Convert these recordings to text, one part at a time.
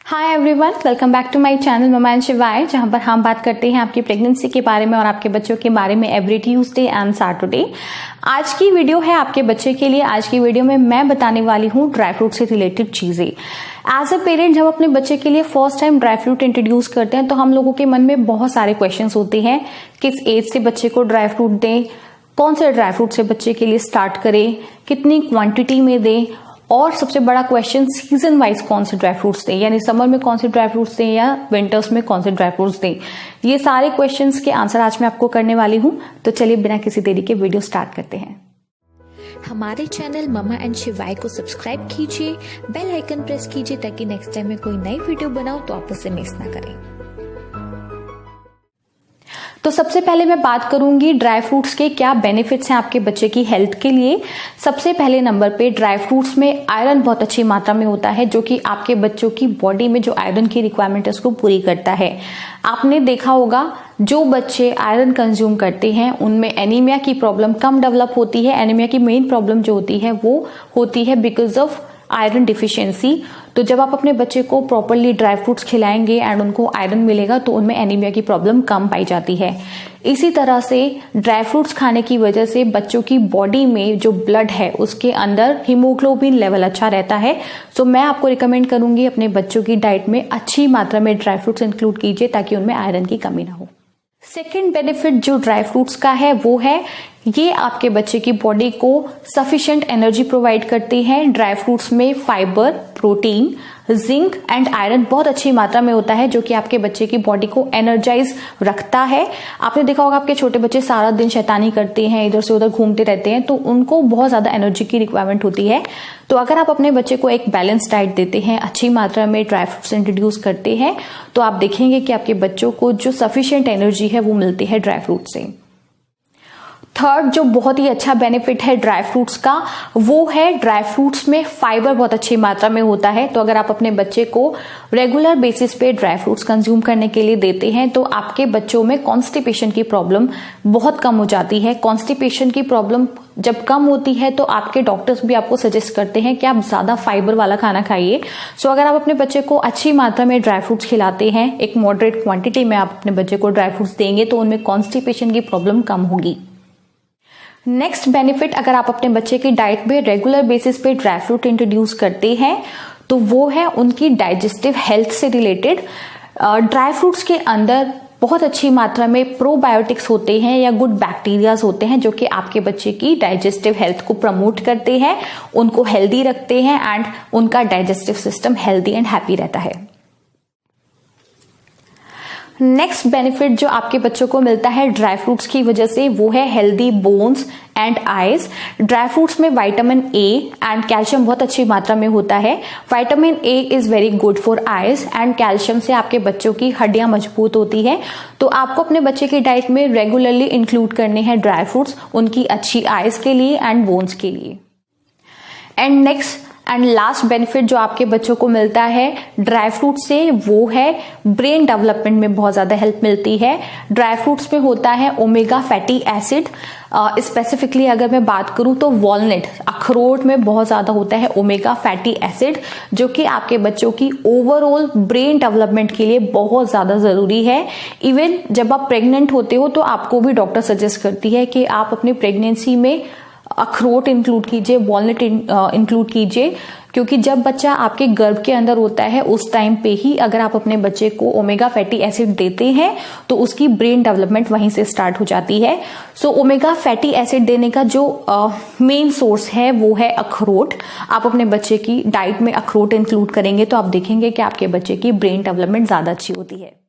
Hi everyone, welcome back to my channel mama and Shivay, जहां पर हम बात करते हैं आपकी प्रेगनेंसी के बारे में और आपके बच्चों के बारे में एवरी ट्यूसडे एंड सैटरडे। आज की वीडियो है आपके बच्चे के लिए। आज की वीडियो में मैं बताने वाली हूँ ड्राई फ्रूट से रिलेटेड चीजें। एज अ पेरेंट जब अपने बच्चे के लिए first time dry fruit introduce करते हैं तो हम लोगों के मन में बहुत सारे क्वेश्चन होते हैं। किस एज से बच्चे को ड्राई फ्रूट दें, कौन से ड्राई फ्रूट से बच्चे के लिए स्टार्ट करें, कितनी क्वांटिटी में दें, और सबसे बड़ा क्वेश्चन सीजन वाइज कौन से ड्राई फ्रूट्स दें, यानी समर में कौन से ड्राई फ्रूट्स दें या विंटर्स में कौन से ड्राई फ्रूट्स दें। ये सारे क्वेश्चंस के आंसर आज मैं आपको करने वाली हूं। तो चलिए बिना किसी देरी के वीडियो स्टार्ट करते हैं। हमारे चैनल ममा एंड शिवाय को सब्सक्राइब कीजिए, बेल आइकन प्रेस कीजिए ताकि नेक्स्ट टाइम मैं कोई नई वीडियो बनाऊं तो आप उसे मिस ना करें। तो सबसे पहले मैं बात करूंगी ड्राई फ्रूट्स के क्या बेनिफिट्स हैं आपके बच्चे की हेल्थ के लिए। सबसे पहले नंबर पे ड्राई फ्रूट्स में आयरन बहुत अच्छी मात्रा में होता है, जो कि आपके बच्चों की बॉडी में जो आयरन की रिक्वायरमेंट है उसको पूरी करता है। आपने देखा होगा जो बच्चे आयरन कंज्यूम करते हैं उनमें एनीमिया की प्रॉब्लम कम डेवलप होती है। एनीमिया की मेन प्रॉब्लम जो होती है वो होती है बिकॉज ऑफ आयरन डिफिशियंसी। तो जब आप अपने बच्चे को प्रॉपरली ड्राई फ्रूट्स खिलाएंगे एंड उनको आयरन मिलेगा तो उनमें एनीमिया की प्रॉब्लम कम पाई जाती है। इसी तरह से ड्राई फ्रूट्स खाने की वजह से बच्चों की बॉडी में जो ब्लड है उसके अंदर हीमोग्लोबिन लेवल अच्छा रहता है। तो मैं आपको रिकमेंड करूंगी अपने बच्चों की डाइट में अच्छी मात्रा में ड्राई फ्रूट्स इंक्लूड कीजिए ताकि उनमें आयरन की कमी ना हो। सेकेंड बेनिफिट जो ड्राई फ्रूट्स का है वो है ये आपके बच्चे की बॉडी को सफिशिएंट एनर्जी प्रोवाइड करती हैं। ड्राई फ्रूट्स में fibre, protein, zinc and iron बहुत अच्छी मात्रा में होता है, जो कि आपके बच्चे की बॉडी को एनर्जाइज रखता है। आपने देखा होगा आपके छोटे बच्चे सारा दिन शैतानी करते हैं, इधर से उधर घूमते रहते हैं, तो उनको बहुत ज्यादा एनर्जी की रिक्वायरमेंट होती है। तो अगर आप अपने बच्चे को एक बैलेंस डाइट देते हैं, अच्छी मात्रा में ड्राई फ्रूट्स इंट्रोड्यूस करते हैं, तो आप देखेंगे कि आपके बच्चों को जो सफिशिएंट एनर्जी है वो मिलती है ड्राई फ्रूट से। थर्ड जो बहुत ही अच्छा बेनिफिट है ड्राई फ्रूट्स का वो है ड्राई फ्रूट्स में फाइबर बहुत अच्छी मात्रा में होता है। तो अगर आप अपने बच्चे को रेगुलर बेसिस पे ड्राई फ्रूट्स कंज्यूम करने के लिए देते हैं तो आपके बच्चों में कॉन्स्टिपेशन की प्रॉब्लम बहुत कम हो जाती है। कॉन्स्टिपेशन की प्रॉब्लम जब कम होती है तो आपके डॉक्टर्स भी आपको सजेस्ट करते हैं कि आप ज्यादा फाइबर वाला खाना खाइए। सो अगर आप अपने बच्चे को अच्छी मात्रा में ड्राई फ्रूट्स खिलाते हैं, एक मॉडरेट क्वांटिटी में आप अपने बच्चे को ड्राई फ्रूट्स देंगे तो उनमें कॉन्स्टिपेशन की प्रॉब्लम कम होगी। नेक्स्ट बेनिफिट, अगर आप अपने बच्चे की डाइट में रेगुलर बेसिस पे ड्राई फ्रूट इंट्रोड्यूस करते हैं तो वो है उनकी डाइजेस्टिव हेल्थ से रिलेटेड। ड्राई फ्रूट्स के अंदर बहुत अच्छी मात्रा में प्रोबायोटिक्स होते हैं या गुड बैक्टीरियाज होते हैं, जो कि आपके बच्चे की डाइजेस्टिव हेल्थ को प्रमोट करते हैं, उनको हेल्दी रखते हैं एंड उनका digestive system healthy and happy रहता है। नेक्स्ट बेनिफिट जो आपके बच्चों को मिलता है ड्राई फ्रूट्स की वजह से वो है healthy bones and eyes. Dry fruits में विटामिन ए एंड कैल्शियम बहुत अच्छी मात्रा में होता है। Vitamin A is very good for eyes and calcium से आपके बच्चों की हड्डियां मजबूत होती है। तो आपको अपने बच्चे की डाइट में रेगुलरली इंक्लूड करने हैं ड्राई फ्रूट्स उनकी अच्छी आईज के लिए एंड बोन्स के लिए। And next and last benefit जो आपके बच्चों को मिलता है ड्राई फ्रूट से वो है ब्रेन डेवलपमेंट में बहुत ज्यादा हेल्प मिलती है। ड्राई फ्रूट्स में होता है ओमेगा फैटी एसिड। स्पेसिफिकली अगर मैं बात करूं तो वॉलनट, अखरोट में बहुत ज्यादा होता है ओमेगा फैटी एसिड, जो कि आपके बच्चों की ओवरऑल ब्रेन डेवलपमेंट के लिए बहुत ज्यादा जरूरी है। इवन जब आप प्रेग्नेंट होते हो तो आपको भी डॉक्टर सजेस्ट करती है कि आप अपनी प्रेगनेंसी में अखरोट इंक्लूड कीजिए, वॉलनट इंक्लूड कीजिए, क्योंकि जब बच्चा आपके गर्भ के अंदर होता है उस टाइम पे ही अगर आप अपने बच्चे को ओमेगा फैटी एसिड देते हैं तो उसकी ब्रेन डेवलपमेंट वहीं से स्टार्ट हो जाती है। सो ओमेगा फैटी एसिड देने का जो मेन सोर्स है वो है अखरोट। आप अपने बच्चे की डाइट में अखरोट इंक्लूड करेंगे तो आप देखेंगे कि आपके बच्चे की ब्रेन डेवलपमेंट ज्यादा अच्छी होती है।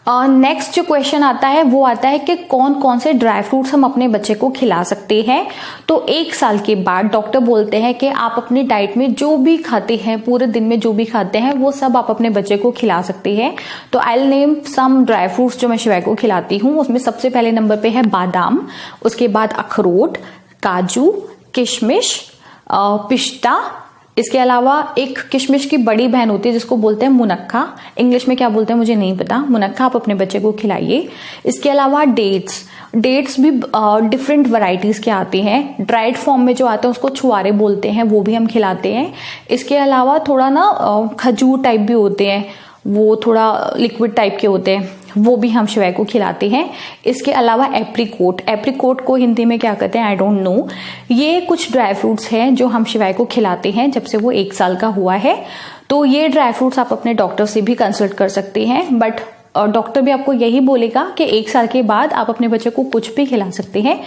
नेक्स्ट जो क्वेश्चन आता है वो आता है कि कौन कौन से ड्राई फ्रूट्स हम अपने बच्चे को खिला सकते हैं। तो 1 साल के बाद डॉक्टर बोलते हैं कि आप अपनी डाइट में जो भी खाते हैं, पूरे दिन में जो भी खाते हैं वो सब आप अपने बच्चे को खिला सकते हैं। तो I will name some dry fruits जो मैं शिवाय को खिलाती हूँ। उसमें सबसे पहले नंबर पे है बादाम, उसके बाद अखरोट, काजू, किशमिश, पिस्ता, इसके अलावा एक किशमिश की बड़ी बहन होती है जिसको बोलते हैं मुनक्का, इंग्लिश में क्या बोलते हैं मुझे नहीं पता, मुनक्का आप अपने बच्चे को खिलाइए। इसके अलावा डेट्स भी डिफरेंट वैरायटीज के आते हैं, ड्राइड फॉर्म में जो आते हैं उसको छुआरे बोलते हैं, वो भी हम खिलाते हैं। इसके अलावा थोड़ा ना खजूर टाइप भी होते हैं, वो थोड़ा लिक्विड टाइप के होते हैं, वो भी हम शिवाय को खिलाते हैं। इसके अलावा एप्रिकोट को हिंदी में क्या कहते हैं आई डोंट नो। ये कुछ ड्राई फ्रूट्स हैं जो हम शिवाय को खिलाते हैं जब से वो 1 साल का हुआ है। तो ये ड्राई फ्रूट्स आप अपने डॉक्टर से भी कंसल्ट कर सकते हैं, बट डॉक्टर भी आपको यही बोलेगा कि 1 साल के बाद आप अपने बच्चे को कुछ भी खिला सकते हैं।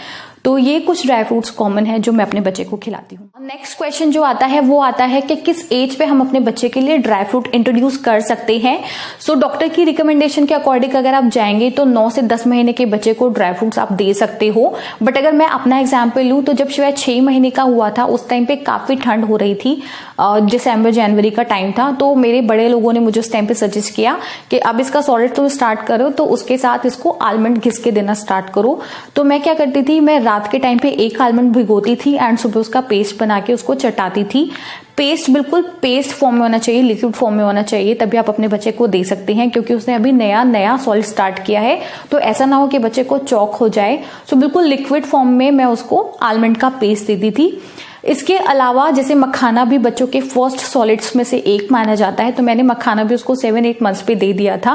तो ये कुछ ड्राई फ्रूट्स कॉमन है जो मैं अपने बच्चे को खिलाती हूँ। नेक्स्ट क्वेश्चन जो आता है वो आता है कि किस एज पे हम अपने बच्चे के लिए ड्राई फ्रूट इंट्रोड्यूस कर सकते हैं। सो डॉक्टर की रिकमेंडेशन के अकॉर्डिंग अगर आप जाएंगे तो 9 से 10 महीने के बच्चे को ड्राई फ्रूट्स आप दे सकते हो। बट अगर मैं अपना एग्जाम्पल लूँ तो जब शिवाय 6 महीने का हुआ था उस टाइम पे काफी ठंड हो रही थी, दिसंबर जनवरी का टाइम था, तो मेरे बड़े लोगों ने मुझे उस टाइम पे सजेस्ट किया कि अब इसका सॉलिड तो स्टार्ट करो तो उसके साथ इसको आलमंड घिस के देना स्टार्ट करो। तो मैं क्या करती थी, मैं रात के टाइम पे 1 आलमंड भिगोती थी एंड सुबह उसका पेस्ट बना के उसको चटाती थी। पेस्ट बिल्कुल पेस्ट फॉर्म में होना चाहिए, लिक्विड फॉर्म में होना चाहिए, तभी आप अपने बच्चे को दे सकते हैं, क्योंकि उसने अभी नया सॉलिड स्टार्ट किया है। तो ऐसा ना हो कि बच्चे को चौक हो जाए। सो बिल्कुल लिक्विड फॉर्म में मैं उसको आलमंड का पेस्ट देती थी। इसके अलावा जैसे मखाना भी बच्चों के फर्स्ट सॉलिड्स में से एक माना जाता है, तो मैंने मखाना भी उसको 7-8 मंथ्स पे दे दिया था।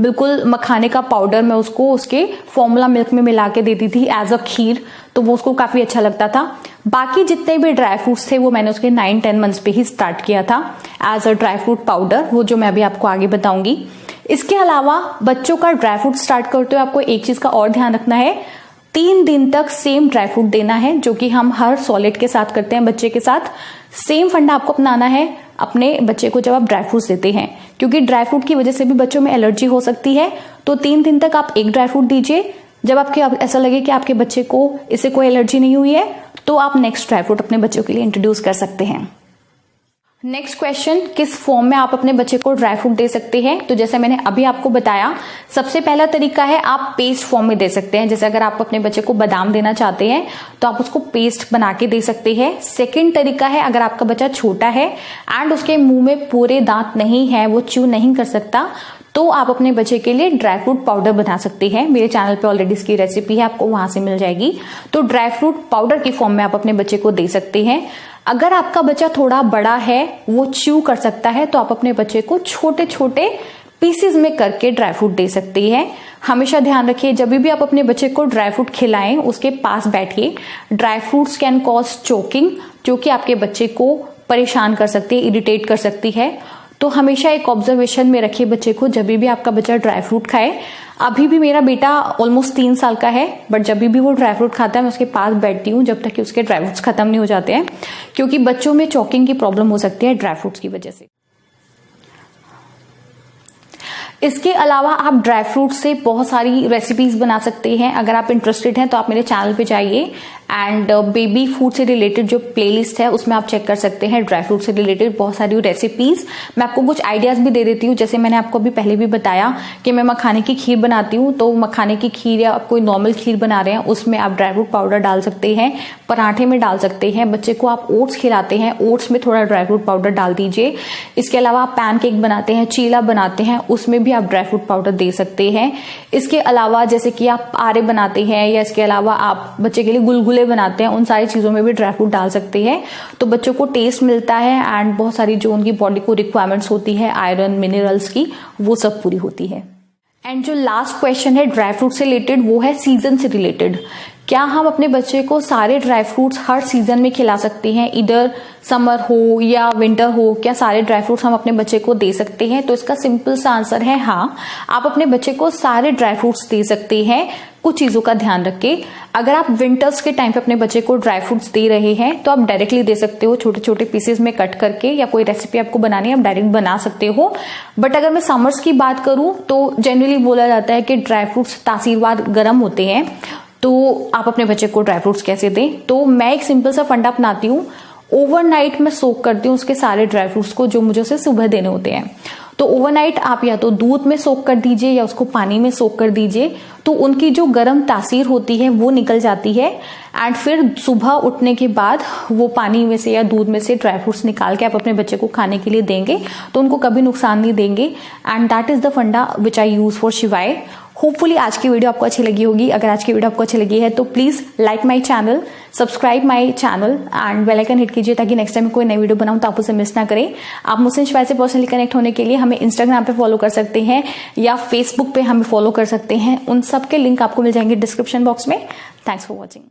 बिल्कुल मखाने का पाउडर मैं उसको उसके फॉर्मूला मिल्क में मिला के देती थी एज अ खीर, तो वो उसको काफी अच्छा लगता था। बाकी जितने भी ड्राई फ्रूट्स थे वो मैंने उसके 9-10 मंथ्स पे ही स्टार्ट किया था as a dry fruit powder, वो जो मैं अभी आपको आगे बताऊंगी। इसके अलावा बच्चों का ड्राई फ्रूट स्टार्ट करते हुए आपको एक चीज का और ध्यान रखना है, 3 दिन तक सेम ड्राई फ्रूट देना है, जो कि हम हर सॉलिड के साथ करते हैं बच्चे के साथ। सेम फंडा आपको अपनाना है अपने बच्चे को जब आप ड्राई फ्रूट्स देते हैं, क्योंकि ड्राई फ्रूट की वजह से भी बच्चों में एलर्जी हो सकती है। तो 3 दिन तक आप एक ड्राई फ्रूट दीजिए, जब आपके ऐसा लगे कि आपके बच्चे को इससे कोई एलर्जी नहीं हुई है तो आप नेक्स्ट ड्राई फ्रूट अपने बच्चों के लिए इंट्रोड्यूस कर सकते हैं। नेक्स्ट क्वेश्चन, किस फॉर्म में आप अपने बच्चे को ड्राई फ्रूट दे सकते हैं। तो जैसे मैंने अभी आपको बताया, सबसे पहला तरीका है आप पेस्ट फॉर्म में दे सकते हैं। जैसे अगर आप अपने बच्चे को बादाम देना चाहते हैं तो आप उसको पेस्ट बना के दे सकते हैं। सेकंड तरीका है, अगर आपका बच्चा छोटा है एंड उसके मुंह में पूरे दांत नहीं है, वो च्यू नहीं कर सकता, तो आप अपने बच्चे के लिए ड्राई फ्रूट पाउडर बना सकते हैं। मेरे चैनल पे ऑलरेडी इसकी रेसिपी है, आपको वहां से मिल जाएगी। तो ड्राई फ्रूट पाउडर की फॉर्म में आप अपने बच्चे को दे सकते हैं। अगर आपका बच्चा थोड़ा बड़ा है, वो च्यू कर सकता है, तो आप अपने बच्चे को छोटे छोटे पीसेस में करके ड्राई फ्रूट दे सकते हैं। हमेशा ध्यान रखिए, जब भी आप अपने बच्चे को ड्राई फ्रूट खिलाएं उसके पास बैठिए। Dry fruits can cause choking, जो कि आपके बच्चे को परेशान कर सकती है, इरिटेट कर सकती है। तो हमेशा एक ऑब्जर्वेशन में रखिए बच्चे को, जब भी आपका बच्चा ड्राई फ्रूट खाए। अभी भी मेरा बेटा ऑलमोस्ट 3 साल का है, बट जब भी वो ड्राई फ्रूट खाता है मैं उसके पास बैठती हूँ जब तक कि उसके ड्राई फ्रूट्स खत्म नहीं हो जाते हैं, क्योंकि बच्चों में चॉकिंग की प्रॉब्लम हो सकती है ड्राई फ्रूट्स की वजह से। इसके अलावा आप ड्राई फ्रूट से बहुत सारी रेसिपीज बना सकते हैं। अगर आप इंटरेस्टेड हैं तो आप मेरे चैनल पे जाइए एंड बेबी फूड से रिलेटेड जो प्लेलिस्ट है उसमें आप चेक कर सकते हैं। ड्राई फ्रूट से रिलेटेड बहुत सारी रेसिपीज, मैं आपको कुछ आइडियाज भी दे देती हूँ। जैसे मैंने आपको अभी पहले भी बताया कि मैं मखाने की खीर बनाती हूँ, तो मखाने की खीर या आप कोई नॉर्मल खीर बना रहे हैं उसमें आप ड्राई फ्रूट पाउडर डाल सकते हैं, पराठे में डाल सकते हैं। बच्चे को आप ओट्स खिलाते हैं, ओट्स में थोड़ा ड्राई फ्रूट पाउडर डाल दीजिए। इसके अलावा आप पैनकेक बनाते हैं, चीला बनाते हैं, उसमें भी आप ड्राई फ्रूट पाउडर दे सकते हैं। इसके अलावा जैसे कि आप आरे बनाते हैं, या इसके अलावा आप बच्चे के लिए गुलगुले बनाते हैं, उन सारी चीजों में भी ड्राई फ्रूट डाल सकते हैं। तो बच्चों को टेस्ट मिलता है एंड बहुत सारी जो उनकी बॉडी को रिक्वायरमेंट्स होती है आयरन मिनरल्स की, वो सब पूरी होती है। एंड जो लास्ट क्वेश्चन है ड्राई फ्रूट से रिलेटेड, वो है सीजन से रिलेटेड। क्या हम अपने बच्चे को सारे ड्राई फ्रूट्स हर सीजन में खिला सकते हैं, इधर समर हो या विंटर हो, क्या सारे ड्राई फ्रूट्स हम अपने बच्चे को दे सकते हैं? तो इसका सिंपल सा आंसर है हाँ, आप अपने बच्चे को सारे ड्राई फ्रूट्स दे सकते हैं, कुछ चीजों का ध्यान रख के। अगर आप विंटर्स के टाइम पे अपने बच्चे को ड्राई फ्रूट्स दे रहे हैं तो आप डायरेक्टली दे सकते हो, छोटे छोटे पीसेस में कट करके, या कोई रेसिपी आपको बनानी है आप डायरेक्ट बना सकते हो। बट अगर मैं समर्स की बात करूं तो जनरली बोला जाता है कि ड्राई फ्रूट्स तासीरवाद गर्म होते हैं, तो आप अपने बच्चे को ड्राई फ्रूट्स कैसे दें? तो मैं एक सिंपल सा फंडा अपनाती हूँ, ओवरनाइट में सोक करती हूँ उसके सारे ड्राई फ्रूट्स को जो मुझे उसे सुबह देने होते हैं। तो ओवरनाइट आप या तो दूध में सोक कर दीजिए या उसको पानी में सोक कर दीजिए, तो उनकी जो गर्म तासीर होती है वो निकल जाती है। एंड फिर सुबह उठने के बाद वो पानी में से या दूध में से ड्राई फ्रूट्स निकाल के आप अपने बच्चे को खाने के लिए देंगे तो उनको कभी नुकसान नहीं देंगे। एंड दैट इज द फंडा विच आई यूज फॉर शिवाय। होपफुली आज की वीडियो आपको अच्छी लगी होगी। अगर आज की वीडियो आपको अच्छी लगी है तो please like my channel, subscribe my channel and bell icon hit कीजिए ताकि नेक्स्ट टाइम कोई नई वीडियो बनाऊं तो आप उसे मिस ना करें। आप मुझसे शिवाय से पर्सनली कनेक्ट होने के लिए हमें इंस्टाग्राम पे फॉलो कर सकते हैं या फेसबुक पे हमें फॉलो कर सकते हैं। उन सब के लिंक आपको मिल जाएंगे डिस्क्रिप्शन बॉक्स में। Thanks for watching.